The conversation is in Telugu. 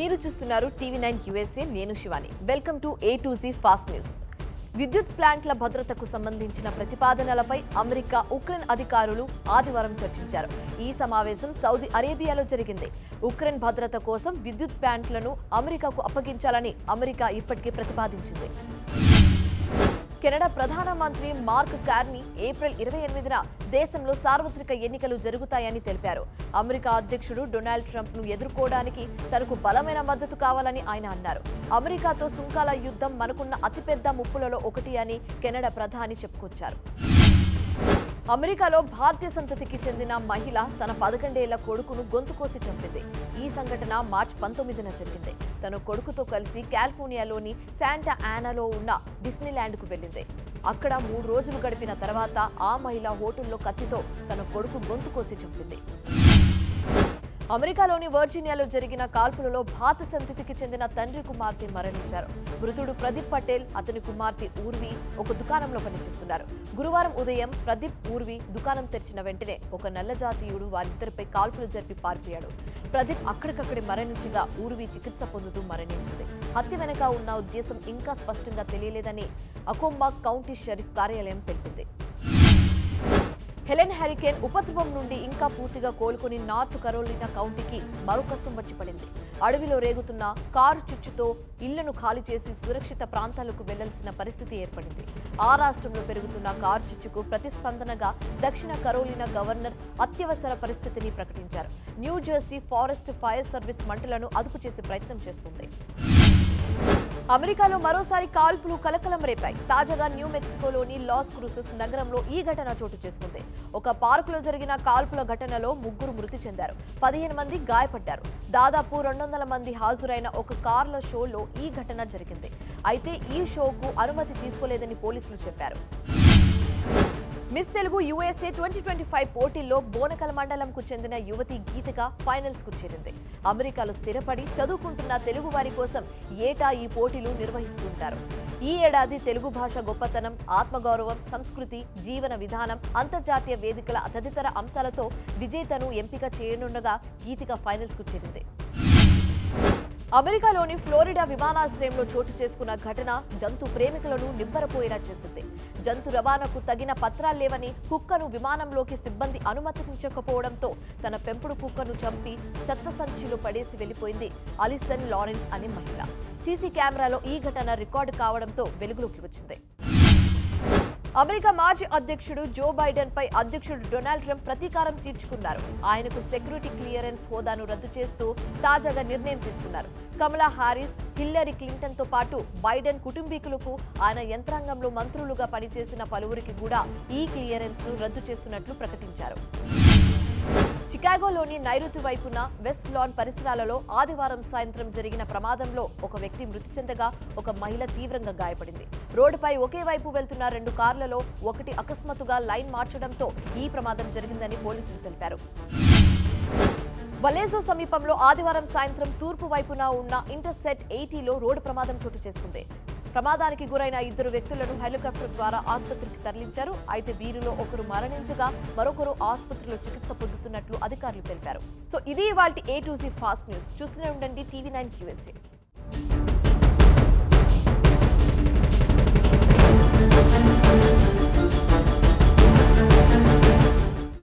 మీరు చూస్తున్నారు టీవీ9 USA. నేను Shivani. Welcome to A to Z fast news. విద్యుత్ ప్లాంట్ల భద్రతకు సంబంధించిన ప్రతిపాదనలపై అమెరికా, ఉక్రెయిన్ అధికారులు ఆదివారం చర్చించారు. ఈ సమావేశం సౌదీ అరేబియాలో జరిగింది. ఉక్రెయిన్ భద్రత కోసం విద్యుత్ ప్లాంట్లను అమెరికాకు అప్పగించాలని అమెరికా ఇప్పటికే ప్రతిపాదించింది. కెనడా ప్రధానమంత్రి మార్క్ కార్నీ ఏప్రిల్ 28న దేశంలో సార్వత్రిక ఎన్నికలు జరుగుతాయని తెలిపారు. అమెరికా అధ్యక్షుడు డొనాల్డ్ ట్రంప్ను ఎదుర్కోవడానికి తనకు బలమైన మద్దతు కావాలని ఆయన అన్నారు. అమెరికాతో సుంకాల యుద్ధం మనకున్న అతిపెద్ద ముప్పులలో ఒకటి అని కెనడా ప్రధాని చెప్పుకొచ్చారు. అమెరికాలో భారతీయ సంతతికి చెందిన మహిళ తన 11 ఏళ్ల కొడుకును గొంతు కోసి చంపింది. ఈ సంఘటన మార్చి 19న జరిగింది. తన కొడుకుతో కలిసి కాలిఫోర్నియాలోని శాంటా ఆనాలో ఉన్న డిస్నీల్యాండ్కు వెళ్లింది. అక్కడ 3 రోజులు గడిపిన తర్వాత ఆ మహిళ హోటల్లో కత్తితో తన కొడుకు గొంతు కోసి చంపింది. అమెరికాలోని వర్జీనియాలో జరిగిన కాల్పులలో భారత సంతతికి చెందిన తండ్రి కుమార్తె మరణించారు. మృతుడు ప్రదీప్ పటేల్, అతని కుమార్తె ఊర్వి ఒక దుకాణంలో పనిచేస్తున్నారు. గురువారం ఉదయం ప్రదీప్, ఊర్వి దుకాణం తెరిచిన వెంటనే ఒక నల్ల జాతీయుడు వారిద్దరిపై కాల్పులు జరిపి పారిపోయాడు. ప్రదీప్ అక్కడికక్కడే మరణించగా ఊర్వి చికిత్స పొందుతూ మరణించింది. హత్య వెనక ఉన్న ఉద్దేశం ఇంకా స్పష్టంగా తెలియలేదని అకోంబా కౌంటీ షరీఫ్ కార్యాలయం తెలిపింది. హెలెన్ హరికేన్ ఉపద్రవం నుండి ఇంకా పూర్తిగా కోలుకుని నార్త్ కరోలినా కౌంటీకి మరో కష్టం వచ్చి పడింది. అడవిలో రేగుతున్న కారు చిచ్చుతో ఇళ్లను ఖాళీ చేసి సురక్షిత ప్రాంతాలకు వెళ్లాల్సిన పరిస్థితి ఏర్పడింది. ఆ రాష్ట్రంలో పెరుగుతున్న కారు చిచ్చుకు ప్రతిస్పందనగా దక్షిణ కరోలినా గవర్నర్ అత్యవసర పరిస్థితిని ప్రకటించారు. న్యూజెర్సీ ఫారెస్ట్ ఫైర్ సర్వీస్ మంటలను అదుపు చేసే ప్రయత్నం చేస్తుంది. అమెరికాలో మరోసారి కాల్పులు కలకలం రేపాయి. తాజాగా న్యూ మెక్సికోలోని లాస్ క్రూసెస్ నగరంలో ఈ ఘటన చోటు చేసుకుంది. ఒక పార్కులో జరిగిన కాల్పుల ఘటనలో 3 మృతి చెందారు, 15 మంది గాయపడ్డారు. దాదాపు 200 మంది హాజరైన ఒక కార్ల షోలో ఈ ఘటన జరిగింది. అయితే ఈ షోకు అనుమతి తీసుకోలేదని పోలీసులు చెప్పారు. మిస్ తెలుగు USA 2025 పోటీల్లో బోనకల్ మండలంకు చెందిన యువతి గీతిక ఫైనల్స్ కు చేరింది. అమెరికాలో స్థిరపడి చదువుకుంటున్న తెలుగు వారి కోసం ఏటా ఈ పోటీలు నిర్వహిస్తుంటారు. ఈ ఏడాది తెలుగు భాష గొప్పతనం, ఆత్మగౌరవం, సంస్కృతి, జీవన విధానం, అంతర్జాతీయ వేదికల తదితర అంశాలతో విజేతను ఎంపిక చేయనుండగా గీతిక ఫైనల్స్ కు చేరింది. అమెరికాలోని ఫ్లోరిడా విమానాశ్రయంలో చోటు చేసుకున్న ఘటన జంతు ప్రేమికులను నివ్వెరపోయేలా చేసింది. జంతు రవాణాకు తగిన పత్రాల్లేవని కుక్కను విమానంలోకి సిబ్బంది అనుమతించకపోవడంతో తన పెంపుడు కుక్కను చంపి చెత్త సంచిలో పడేసి వెళ్లిపోయింది అలిసన్ లారెన్స్ అనే మహిళ. సీసీ కెమెరాలో ఈ ఘటన రికార్డు కావడంతో వెలుగులోకి వచ్చింది. అమెరికా మాజీ అధ్యక్షుడు జో బైడెన్ పై అధ్యక్షుడు డొనాల్డ్ ట్రంప్ ప్రతీకారం తీర్చుకున్నారు. ఆయనకు సెక్యూరిటీ క్లియరెన్స్ హోదాను రద్దు చేస్తూ తాజాగా నిర్ణయం తీసుకున్నారు. కమలా హారిస్, హిల్లరీ క్లింటన్ తో పాటు బైడెన్ కుటుంబీకులకు, ఆయన యంత్రాంగంలో మంత్రులుగా పనిచేసిన పలువురికి కూడా ఈ క్లియరెన్స్ ను రద్దు చేస్తున్నట్లు ప్రకటించారు. చికాగోలోని నైరుతి వైపున వెస్ట్ లాన్ పరిసరాలలో ఆదివారం సాయంత్రం జరిగిన ప్రమాదంలో ఒక వ్యక్తి మృతి చెందగా ఒక మహిళ తీవ్రంగా గాయపడింది. రోడ్డుపై ఒకే వైపు వెళ్తున్న 2 కార్లలో ఒకటి అకస్మాత్తుగా లైన్ మార్చడంతో ఈ ప్రమాదం జరిగిందని పోలీసులు తెలిపారు. వలేజో సమీపంలో ఆదివారం సాయంత్రం తూర్పు వైపున ఉన్న ఇంటర్సెట్ 80లో రోడ్డు ప్రమాదం చోటు చేసుకుంది. ప్రమాదానికి గురైన 2 వ్యక్తులను హెలికాప్టర్ ద్వారా ఆసుపత్రికి తరలించారు. అయితే వీరిలో ఒకరు మరణించగా మరొకరు ఆసుపత్రిలో చికిత్స పొందుతున్నట్లు అధికారులు తెలిపారు. సో ఇది ఇవాల్టి A to Z fast news. చూస్తూనే ఉండండి టీవీ9 USA.